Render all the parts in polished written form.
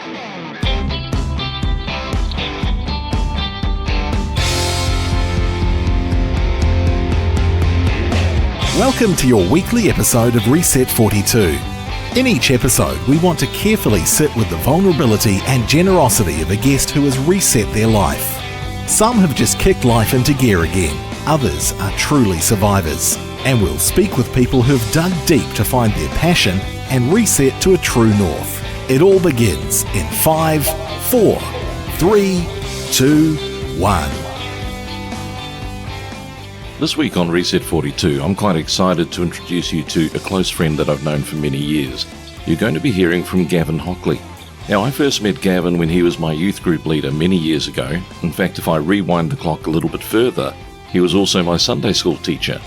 Welcome to your weekly episode of Reset 42. In each episode, we want to carefully sit with the vulnerability and generosity of a guest who has reset their life. Some have just kicked life into gear again, others are truly survivors. And we'll speak with people who've dug deep to find their passion and reset to a true north. It all begins in 5, 4, 3, 2, 1. This week on Reset 42, I'm quite excited to introduce you to a close friend that I've known for many years. You're going to be hearing from Gavin Hockly. Now, I first met Gavin when he was my youth group leader many years ago. In fact, if I rewind the clock a little bit further, he was also my Sunday school teacher.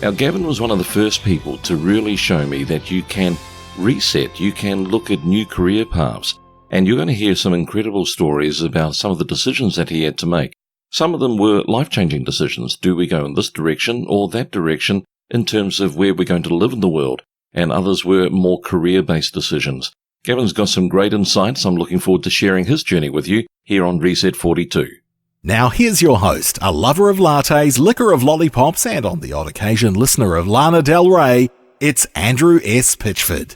Now, Gavin was one of the first people to really show me that you can reset, you can look at new career paths, and you're going to hear some incredible stories about some of the decisions that he had to make. Some of them were life-changing decisions. Do we go in this direction or that direction in terms of where we're going to live in the world? And others were more career-based decisions. Gavin's got some great insights. I'm looking forward to sharing his journey with you here on Reset 42. Now here's your host, a lover of lattes, licker of lollipops, and on the odd occasion listener of Lana Del Rey, it's Andrew S. Pitchford.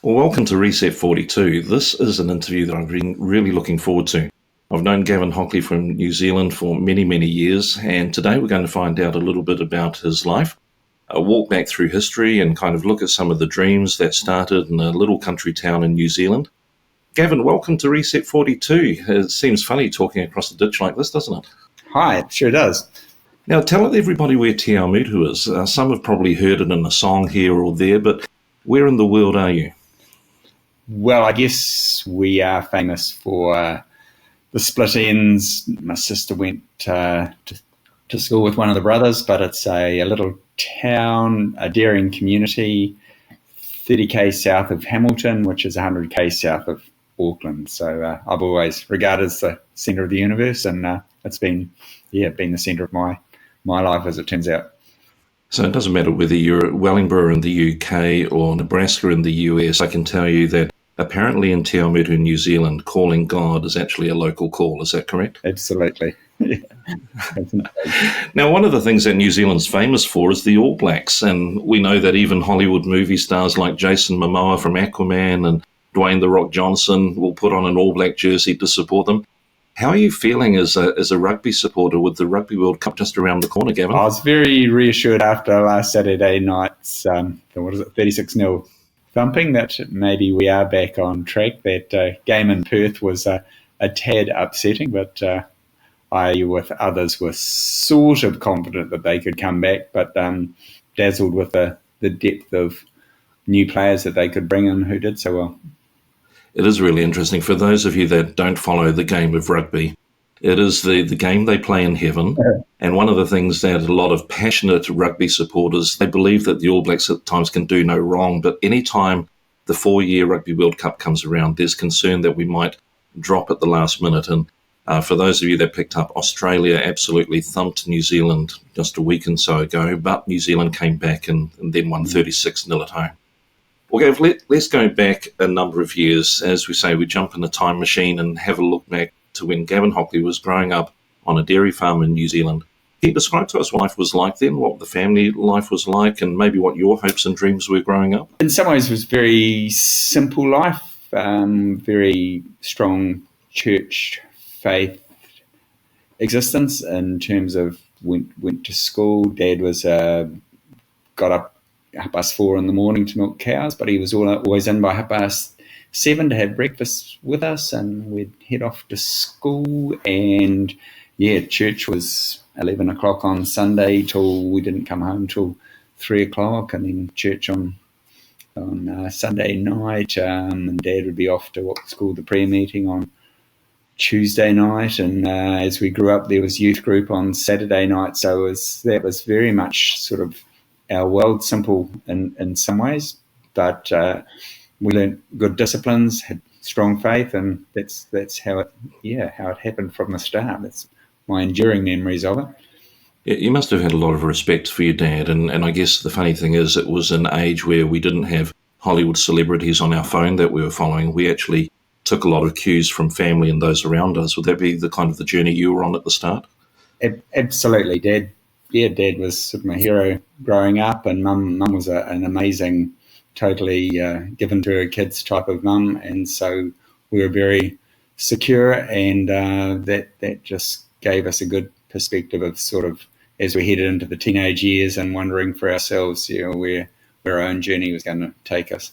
Well, welcome to Reset 42. This is an interview that I've been really looking forward to. I've known Gavin Hockly from New Zealand for many, many years, and today we're going to find out a little bit about his life, walk back through history and kind of look at some of the dreams that started in a little country town in New Zealand. Gavin, welcome to Reset 42. It seems funny talking across the ditch like this, doesn't it? Hi, it sure does. Now, tell everybody where Te Awamutu is. Some have probably heard it in a song here or there, but where in the world are you? Well, I guess we are famous for the split ends. My sister went to school with one of the brothers, but it's a little town, a dairying community, 30k south of Hamilton, which is 100k south of Auckland. So I've always regarded as the centre of the universe, and it's been the centre of my life, as it turns out. So it doesn't matter whether you're at Wellingborough in the UK or Nebraska in the US. I can tell you that apparently in Te Awamutu, New Zealand, calling God is actually a local call. Is that correct? Absolutely. Now, one of the things that New Zealand's famous for is the All Blacks, and we know that even Hollywood movie stars like Jason Momoa from Aquaman and Dwayne "The Rock" Johnson will put on an All Black jersey to support them. How are you feeling as a rugby supporter with the Rugby World Cup just around the corner, Gavin? I was very reassured after last Saturday night's 36-0 thumping that maybe we are back on track. That game in Perth was a tad upsetting, but I, with others, were sort of confident that they could come back, but dazzled with the depth of new players that they could bring in who did so well. It is really interesting. For those of you that don't follow the game of rugby, it is the game they play in heaven. And one of the things that a lot of passionate rugby supporters, they believe that the All Blacks at times can do no wrong, but any time the 4-year Rugby World Cup comes around, there's concern that we might drop at the last minute. And for those of you that picked up, Australia absolutely thumped New Zealand just a week and so ago, but New Zealand came back and then won 36-0 at home. Well, Gav, let's go back a number of years. As we say, we jump in a time machine and have a look back to when Gavin Hockly was growing up on a dairy farm in New Zealand. Can you describe to us what life was like then, what the family life was like, and maybe what your hopes and dreams were growing up? In some ways, it was very simple life, very strong church faith existence in terms of went to school. Dad was got up 4:30 in the morning to milk cows, but he was always in by 7:30 to have breakfast with us, and we'd head off to school. And church was 11 o'clock on Sunday till we didn't come home till 3 o'clock, and then church on Sunday night, and Dad would be off to what was called the prayer meeting on Tuesday night, and as we grew up there was youth group on Saturday night, so that was very much sort of our world, simple in some ways, but we learned good disciplines, had strong faith, and that's how it happened from the start. That's my enduring memories of it. Yeah, you must have had a lot of respect for your dad, and I guess the funny thing is it was an age where we didn't have Hollywood celebrities on our phone that we were following. We actually took a lot of cues from family and those around us. Would that be the kind of the journey you were on at the start? Absolutely, Dad. Yeah, Dad was sort of my hero growing up, and Mum was an amazing, totally given to her kids type of mum, and so we were very secure, and that just gave us a good perspective of sort of as we headed into the teenage years and wondering for ourselves, where our own journey was going to take us.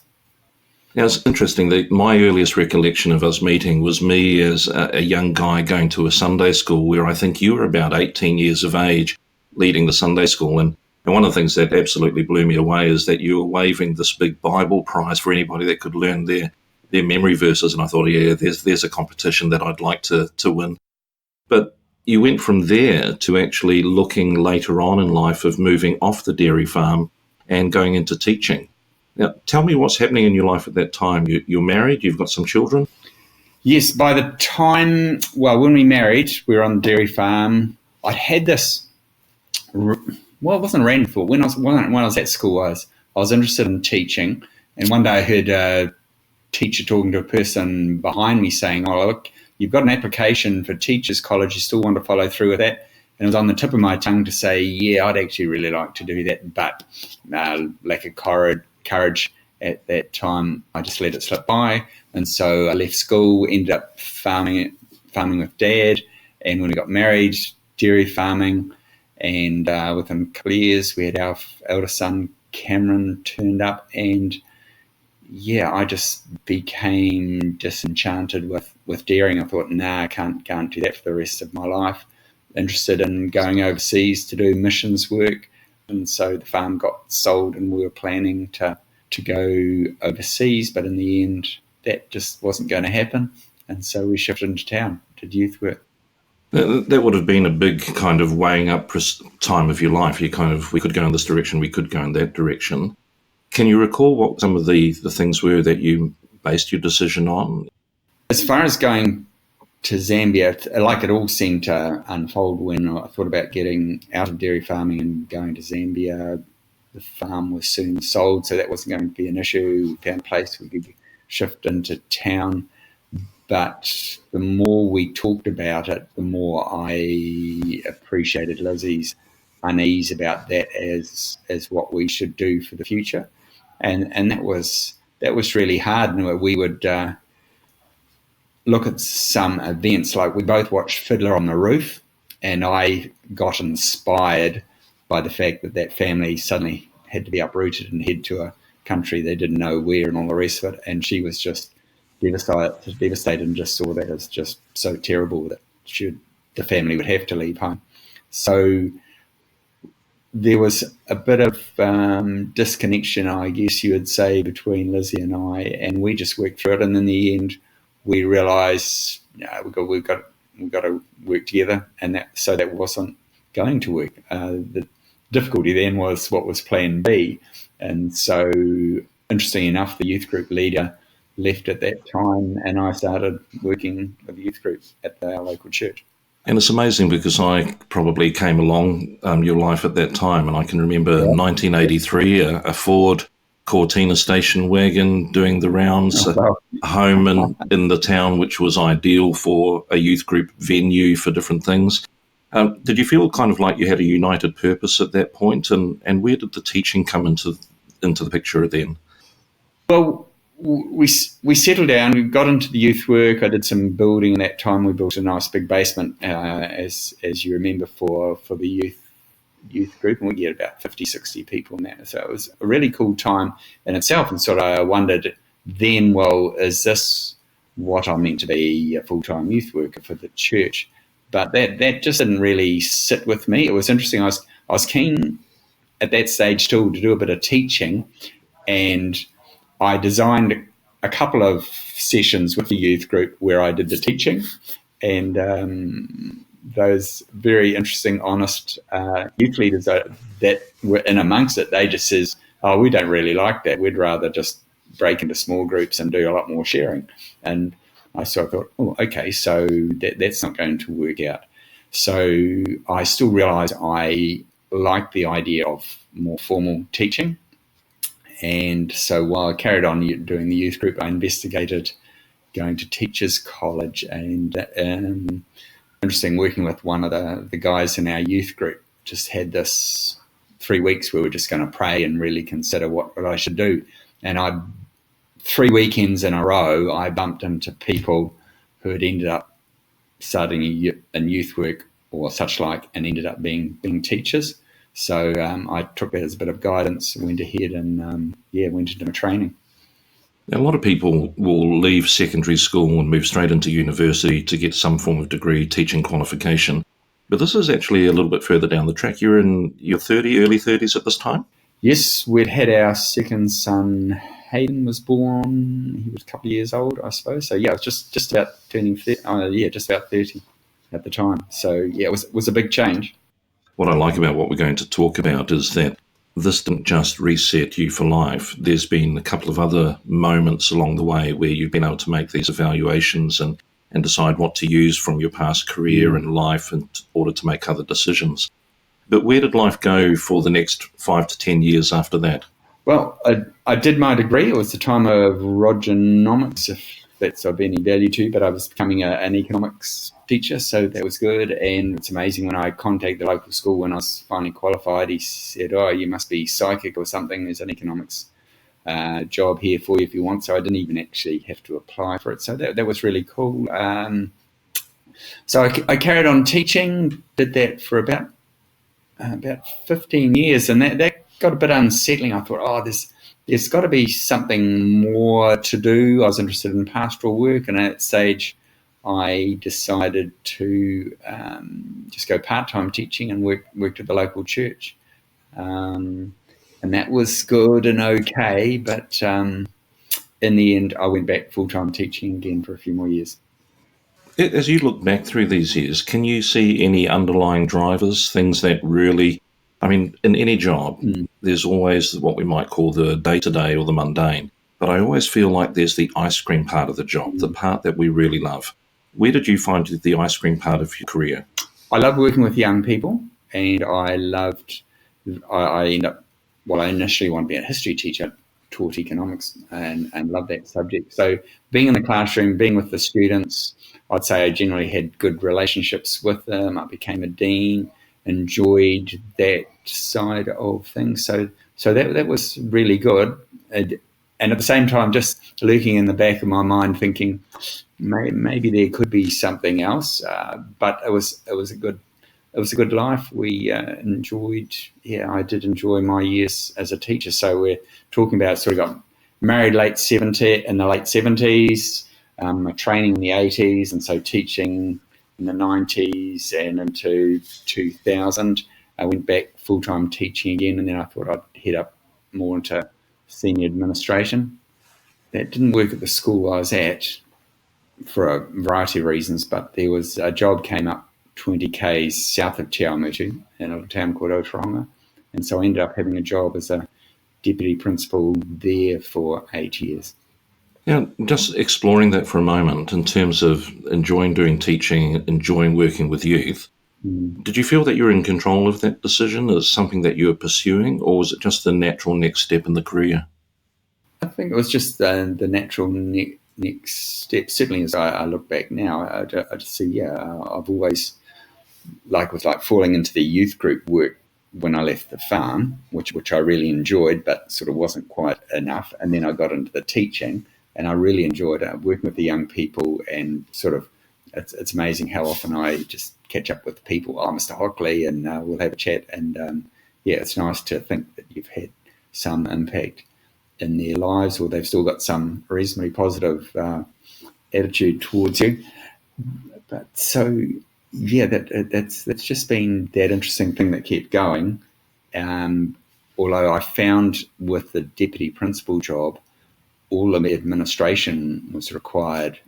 Now, it's interesting that my earliest recollection of us meeting was me as a young guy going to a Sunday school where I think you were about 18 years of age leading the Sunday school. And one of the things that absolutely blew me away is that you were waving this big Bible prize for anybody that could learn their memory verses. And I thought, yeah, there's a competition that I'd like to win. But you went from there to actually looking later on in life of moving off the dairy farm and going into teaching. Now, tell me what's happening in your life at that time. You're married, you've got some children? Yes, by the time, when we married, we were on the dairy farm. I had this, it wasn't a random thought. When I was at school, I was interested in teaching. And one day I heard a teacher talking to a person behind me saying, "Oh, look, you've got an application for Teachers College. You still want to follow through with that?" And it was on the tip of my tongue to say, yeah, I'd actually really like to do that. But lack of courage at that time, I just let it slip by. And so I left school, ended up farming with Dad. And when we got married, dairy farming. And within a couple of years, we had our eldest son, Cameron, turned up. And yeah, I just became disenchanted with dairying. I thought, I can't do that for the rest of my life. Interested in going overseas to do missions work. And so the farm got sold and we were planning to go overseas, but in the end, that just wasn't going to happen. And so we shifted into town, did youth work. That would have been a big kind of weighing up time of your life. We could go in this direction, we could go in that direction. Can you recall what some of the things were that you based your decision on? As far as going to Zambia, like it all seemed to unfold when I thought about getting out of dairy farming and going to Zambia. The farm was soon sold, so that wasn't going to be an issue. We found a place we could shift into town. But the more we talked about it, the more I appreciated Lizzie's unease about that as what we should do for the future. And that was really hard. And we would look at some events, like we both watched Fiddler on the Roof, and I got inspired by the fact that family suddenly had to be uprooted and head to a country they didn't know where and all the rest of it. And she was just devastated and just saw that as just so terrible that the family would have to leave home. So there was a bit of disconnection, I guess you would say, between Lizzie and I, and we just worked through it. And in the end, we realised we've got to work together, and that wasn't going to work. The difficulty then was what was Plan B, and so interestingly enough, the youth group leader left at that time, and I started working with the youth group at our local church. And it's amazing because I probably came along your life at that time, and I can remember 1983, a Ford Cortina station wagon doing the rounds, a home in the town, which was ideal for a youth group venue for different things. Did you feel kind of like you had a united purpose at that point, and where did the teaching come into the picture then? Well, we settled down, we got into the youth work. I did some building in that time. We built a nice big basement, as you remember, for the youth group, and we get about 50, 60 people in that. So it was a really cool time in itself, and sort of I wondered then, well, is this what I'm meant to be, a full-time youth worker for the church? But that just didn't really sit with me. It was interesting. I was keen at that stage still to do a bit of teaching, and I designed a couple of sessions with the youth group where I did the teaching, and those very interesting, honest youth leaders that were in amongst it, they just says, "Oh, we don't really like that. We'd rather just break into small groups and do a lot more sharing." And I sort of thought, oh, okay, so that's not going to work out. So I still realise I like the idea of more formal teaching. And so while I carried on doing the youth group, I investigated going to teachers college, and interesting, working with one of the guys in our youth group. Just had this 3 weeks where we were just going to pray and really consider what I should do. And 3 weekends in a row, I bumped into people who had ended up starting in youth work or such like, and ended up being teachers. So I took that as a bit of guidance, went ahead and went into my training. Now, a lot of people will leave secondary school and move straight into university to get some form of degree, teaching qualification. But this is actually a little bit further down the track. You're in your early 30s at this time? Yes, we'd had our second son, Hayden, was born. He was a couple of years old, I suppose. So, yeah, I was just about turning 30, just about 30 at the time. So, yeah, it was a big change. What I like about what we're going to talk about is that this didn't just reset you for life. There's been a couple of other moments along the way where you've been able to make these evaluations and decide what to use from your past career and life in order to make other decisions. But where did life go for the next 5 to 10 years after that? Well, I did my degree. It was the time of Rogernomics, if that's of any value to you, but I was becoming an economics teacher, so that was good. And it's amazing, when I contacted the local school when I was finally qualified, he said, "Oh, you must be psychic or something. There's an economics job here for you if you want." So I didn't even actually have to apply for it. So that was really cool. So I carried on teaching, did that for about 15 years, and that got a bit unsettling. I thought, there's got to be something more to do. I was interested in pastoral work, and at that stage I decided to just go part-time teaching and work at the local church. And that was good and okay, but in the end I went back full-time teaching again for a few more years. As you look back through these years, can you see any underlying drivers, things that really, in any job, there's always what we might call the day-to-day or the mundane, but I always feel like there's the ice cream part of the job, the part that we really love. Where did you find the ice cream part of your career? I love working with young people, and I initially wanted to be a history teacher, taught economics and loved that subject. So being in the classroom, being with the students, I'd say I generally had good relationships with them. I became a dean, enjoyed that side of things. So that was really good. And at the same time, just lurking in the back of my mind, thinking maybe there could be something else. But it was a good life. We enjoyed. Yeah, I did enjoy my years as a teacher. So we're talking about sort of got married in the late 70s, training in the 80s, and so teaching in the 90s and into 2000. I went back full-time teaching again, and then I thought I'd head up more into senior administration. That didn't work at the school I was at for a variety of reasons, but there was a job came up 20 k's south of Te Awamutu in a little town called Otaronga, and so I ended up having a job as a deputy principal there for 8 years. Yeah, just exploring that for a moment in terms of enjoying doing teaching, enjoying working with youth. Did you feel that you were in control of that decision as something that you were pursuing, or was it just the natural next step in the career? I think it was just the natural next step. Certainly, as I look back now, I just see, I've always was falling into the youth group work when I left the farm, which I really enjoyed, but sort of wasn't quite enough. And then I got into the teaching, and I really enjoyed working with the young people, and sort of it's amazing how often I just catch up with people. Oh, Mr. Hockly, and we'll have a chat. And it's nice to think that you've had some impact in their lives, or they've still got some reasonably positive attitude towards you. But so, that's just been that interesting thing that kept going. Although I found with the deputy principal job, all of the administration was required.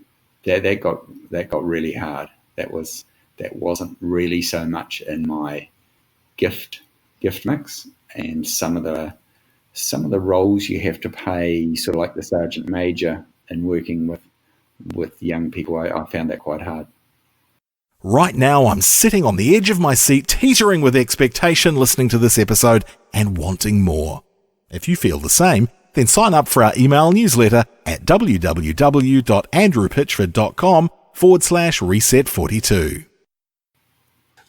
That got really hard. That wasn't really so much in my gift mix, and some of the roles you have to play, sort of like the sergeant major, and working with young people, I found that quite hard. Right now, I'm sitting on the edge of my seat, teetering with expectation, listening to this episode and wanting more. If you feel the same, then sign up for our email newsletter at www.andrewpitchford.com/reset42.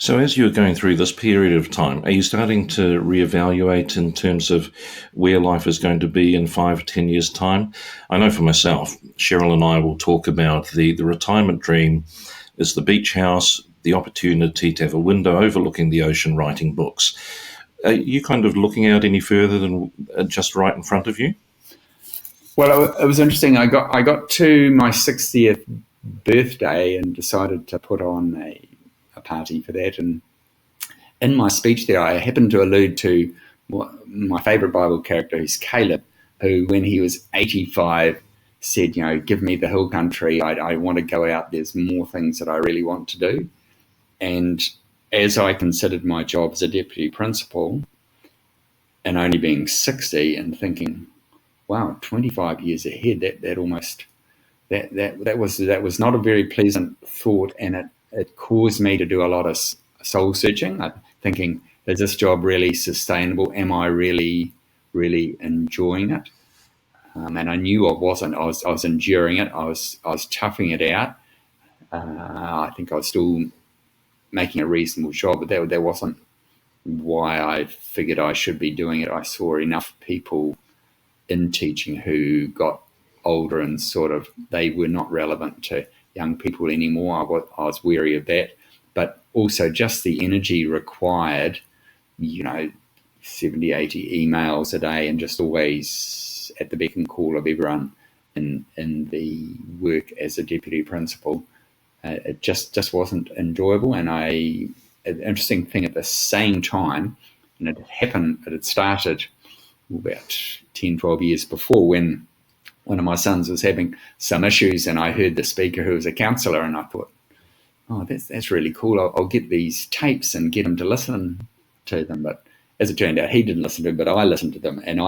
So as you're going through this period of time, are you starting to reevaluate in terms of where life is going to be in 5 or 10 years' time? I know for myself, Cheryl and I will talk about the retirement dream is the beach house, the opportunity to have a window overlooking the ocean writing books. Are you kind of looking out any further than just right in front of you? Well, it was interesting. I got to my 60th birthday and decided to put on a party for that. And in my speech there, I happened to allude to my favourite Bible character, who's Caleb, who, when he was 85, said, give me the hill country. I want to go out. There's more things that I really want to do. And as I considered my job as a deputy principal, and only being 60, and thinking, wow, 25 years ahead, that was not a very pleasant thought, and it caused me to do a lot of soul searching, thinking, is this job really sustainable? Am I really, really enjoying it? And I knew I wasn't. I was enduring it. I was toughing it out. I think I was still making a reasonable job, but that wasn't why I figured I should be doing it. I saw enough people in teaching who got older and sort of, they were not relevant to young people anymore. I was wary of that, but also just the energy required, 70, 80 emails a day, and just always at the beck and call of everyone in the work as a deputy principal. It just wasn't enjoyable. And an interesting thing, at the same time, and it had started about 10, 12 years before, when one of my sons was having some issues, and I heard the speaker who was a counsellor, and I thought, oh, that's really cool. I'll get these tapes and get him to listen to them. But as it turned out, he didn't listen to them, but I listened to them. And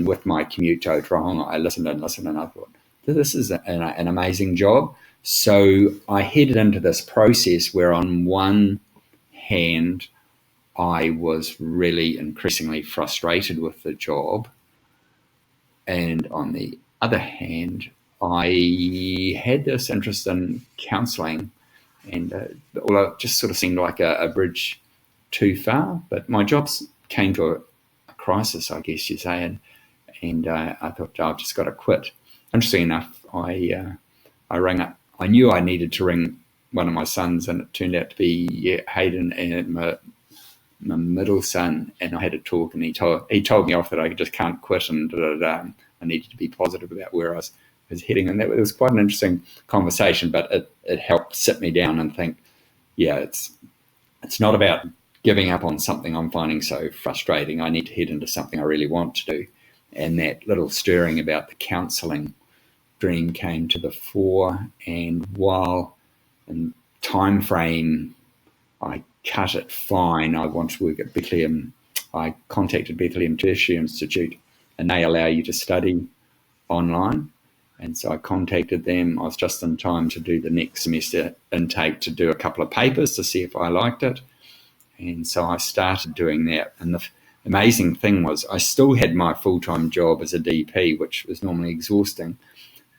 with my commute to Otaronga, I listened, and I thought, this is an amazing job. So I headed into this process where, on one hand, I was really increasingly frustrated with the job, and on the other hand, I had this interest in counselling, and although it just sort of seemed like a bridge too far, but my jobs came to a crisis, I guess you say, and I thought, I've just got to quit. Interesting enough, I rang up. I knew I needed to ring one of my sons, and it turned out to be Hayden, and my middle son, and I had a talk, and he told me off that I just can't quit, and I needed to be positive about where I was heading. And that was quite an interesting conversation, but it helped sit me down and think, it's not about giving up on something I'm finding so frustrating. I need to head into something I really want to do. And that little stirring about the counselling dream came to the fore, and while in time frame I cut it fine, I want to work at Bethlehem. I contacted Bethlehem Tertiary Institute, and they allow you to study online. And so I contacted them. I was just in time to do the next semester intake, to do a couple of papers to see if I liked it. And so I started doing that. And the amazing thing was, I still had my full-time job as a DP, which was normally exhausting.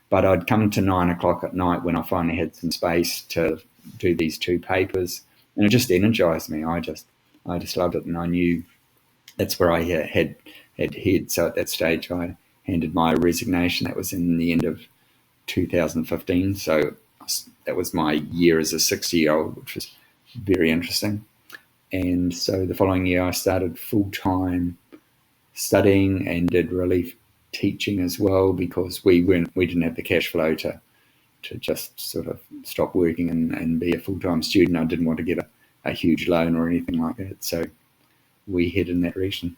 But I'd come to 9 o'clock at night when I finally had some space to do these 2 papers, and it just energized me. I just loved it, and I knew that's where I had head. So at that stage, I handed my resignation. That was in the end of 2015. So that was my year as a 60-year-old, which was very interesting. And so the following year, I started full-time studying and did relief teaching as well, because we didn't have the cash flow to just sort of stop working and be a full-time student. I didn't want to get a huge loan or anything like that, so we head in that direction.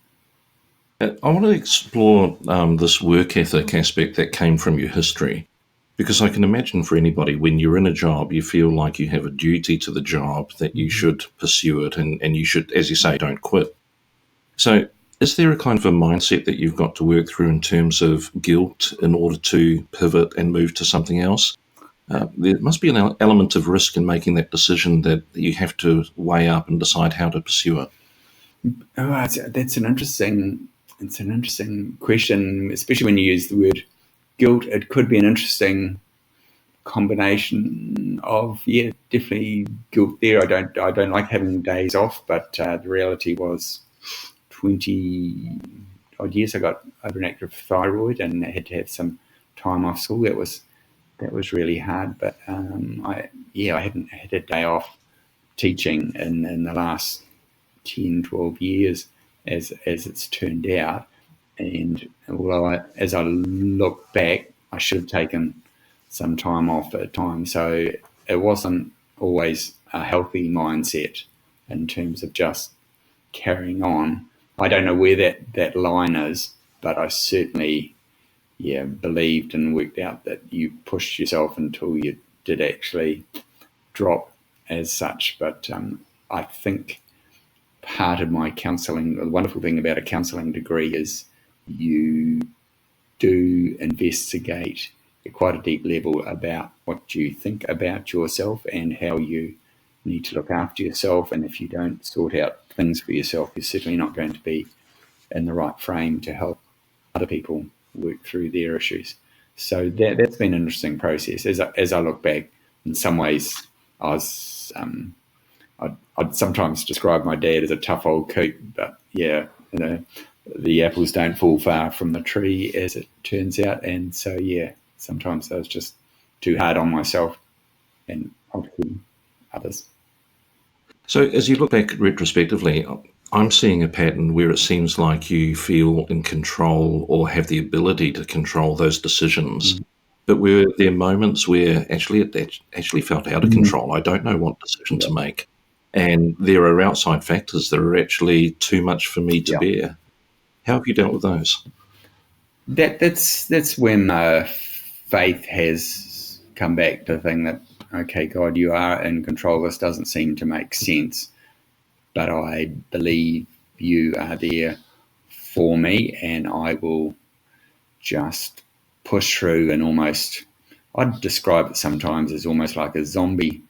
I want to explore this work ethic aspect that came from your history, because I can imagine for anybody, when you're in a job, you feel like you have a duty to the job, that you should pursue it, and you should, as you say, don't quit. So is there a kind of a mindset that you've got to work through in terms of guilt in order to pivot and move to something else? There must be an element of risk in making that decision that you have to weigh up and decide how to pursue it. Oh, that's an interesting it's an interesting question, especially when you use the word guilt. It could be an interesting combination of, definitely guilt there. I don't like having days off, but the reality was 20 odd years I got overactive thyroid and I had to have some time off school. That was really hard, but I haven't had a day off teaching in the last 10, 12 years as it's turned out. And although as I look back, I should have taken some time off at a time. So it wasn't always a healthy mindset in terms of just carrying on. I don't know where that line is, but I certainly, believed and worked out that you pushed yourself until you did actually drop as such. But I think part of my counselling, the wonderful thing about a counselling degree is you do investigate at quite a deep level about what you think about yourself and how you need to look after yourself. And if you don't sort out things for yourself, you're certainly not going to be in the right frame to help other people work through their issues. So that's been an interesting process. As I look back, in some ways, I was I'd sometimes describe my dad as a tough old coot, but the apples don't fall far from the tree, as it turns out. And so sometimes I was just too hard on myself and obviously others. So as you look back retrospectively, I'm seeing a pattern where it seems like you feel in control or have the ability to control those decisions. Mm. But were there moments where it actually felt out of control? I don't know what decision to make. And there are outside factors that are actually too much for me to bear. How have you dealt with those? That's when faith has come back to the thing that, okay, God, you are in control. This doesn't seem to make sense, but I believe you are there for me, and I will just push through and I'd describe it sometimes as almost like a zombie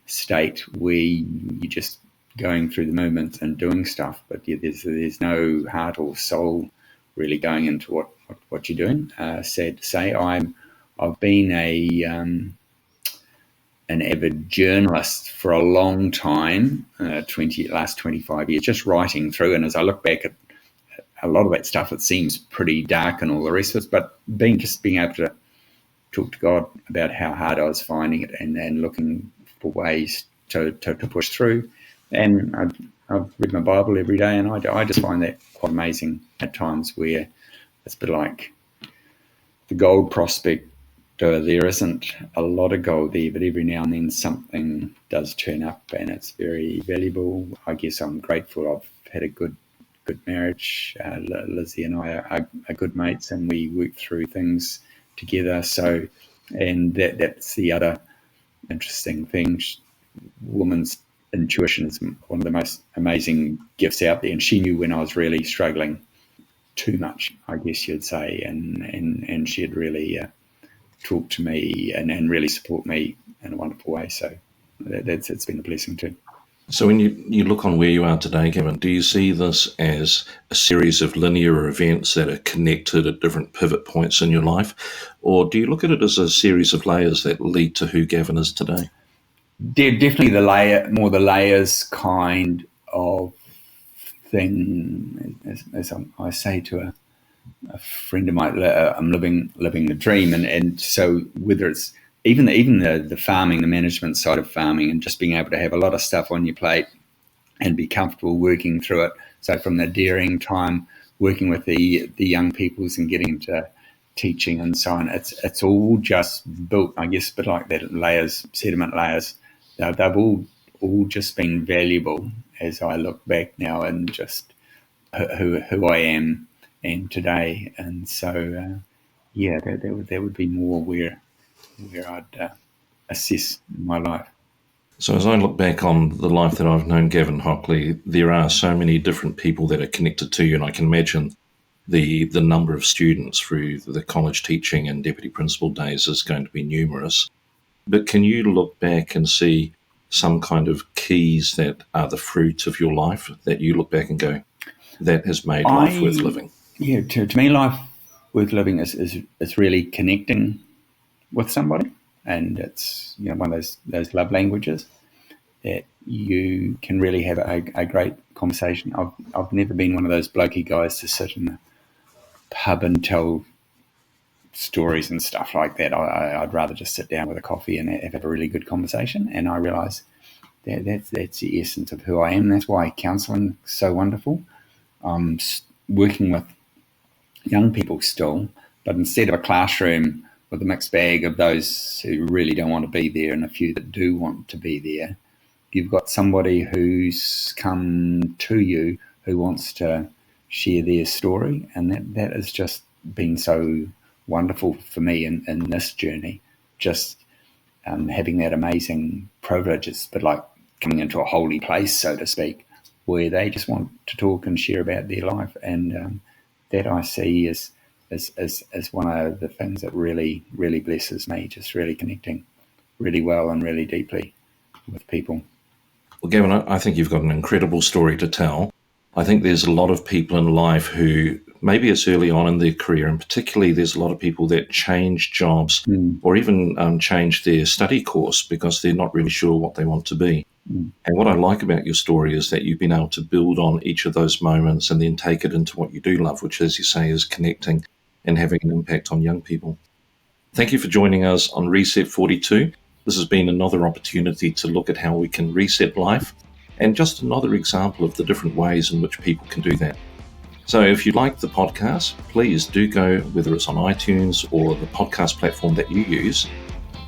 state where you're just going through the movements and doing stuff, but there's no heart or soul really going into what you're doing. Sad to say, I've been an avid journalist for a long time, last 25 years, just writing through. And as I look back at a lot of that stuff, it seems pretty dark and all the rest of it. But being able to talk to God about how hard I was finding it and looking for ways to push through. And I've read my Bible every day, and I just find that quite amazing at times, where it's a bit like the gold prospect. There isn't a lot of gold there, but every now and then something does turn up, and it's very valuable. I guess I'm grateful I've had a good marriage. Lizzie and I are good mates, and we work through things together. So, and that's the other interesting thing. Woman's intuition is one of the most amazing gifts out there, and she knew when I was really struggling too much, I guess you'd say, and she'd really talk to me and really support me in a wonderful way. So it's been a blessing too. So when you look on where you are today, Gavin, do you see this as a series of linear events that are connected at different pivot points in your life? Or do you look at it as a series of layers that lead to who Gavin is today? Definitely the layers kind of thing. As I say to a friend of mine, I'm living the dream. And so whether it's even the farming, the management side of farming, and just being able to have a lot of stuff on your plate and be comfortable working through it. So from the dairying time, working with the young peoples and getting into teaching and so on, it's all just built, I guess, a bit like that, sediment layers. They've all just been valuable as I look back now and just who I am and today. And so, that would be more where I'd assess my life. So as I look back on the life that I've known Gavin Hockly, there are so many different people that are connected to you, and I can imagine the number of students through the college teaching and deputy principal days is going to be numerous. But can you look back and see some kind of keys that are the fruit of your life that you look back and go, that has made life worth living? Yeah, to me, life worth living is really connecting with somebody, and it's one of those love languages that you can really have a great conversation. I've never been one of those blokey guys to sit in the pub and tell stories and stuff like that. I'd rather just sit down with a coffee and have a really good conversation. And I realise that's the essence of who I am. That's why counselling is so wonderful. I'm working with young people still, but instead of a classroom with a mixed bag of those who really don't want to be there and a few that do want to be there, you've got somebody who's come to you who wants to share their story, and that has just been so wonderful for me in this journey. Just having that amazing privilege. It's a bit like coming into a holy place, so to speak, where they just want to talk and share about their life, and that I see is one of the things that really, really blesses me, just really connecting really well and really deeply with people. Well, Gavin, I think you've got an incredible story to tell. I think there's a lot of people in life who, maybe it's early on in their career, and particularly there's a lot of people that change jobs or even change their study course because they're not really sure what they want to be. And what I like about your story is that you've been able to build on each of those moments and then take it into what you do love, which, as you say, is connecting and having an impact on young people. Thank you for joining us on Reset 42. This has been another opportunity to look at how we can reset life, and just another example of the different ways in which people can do that. So if you like the podcast, please do go, whether it's on iTunes or the podcast platform that you use,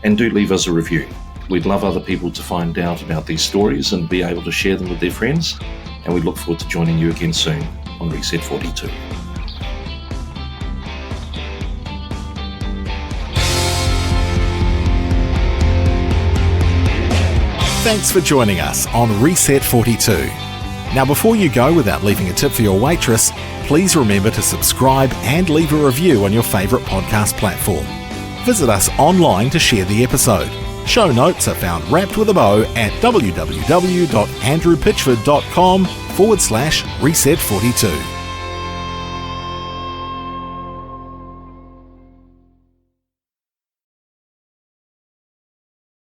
and do leave us a review. We'd love other people to find out about these stories and be able to share them with their friends. And we look forward to joining you again soon on Reset 42. Thanks for joining us on Reset 42. Now, before you go, without leaving a tip for your waitress, please remember to subscribe and leave a review on your favourite podcast platform. Visit us online to share the episode. Show notes are found wrapped with a bow at www.andrewpitchford.com/reset42.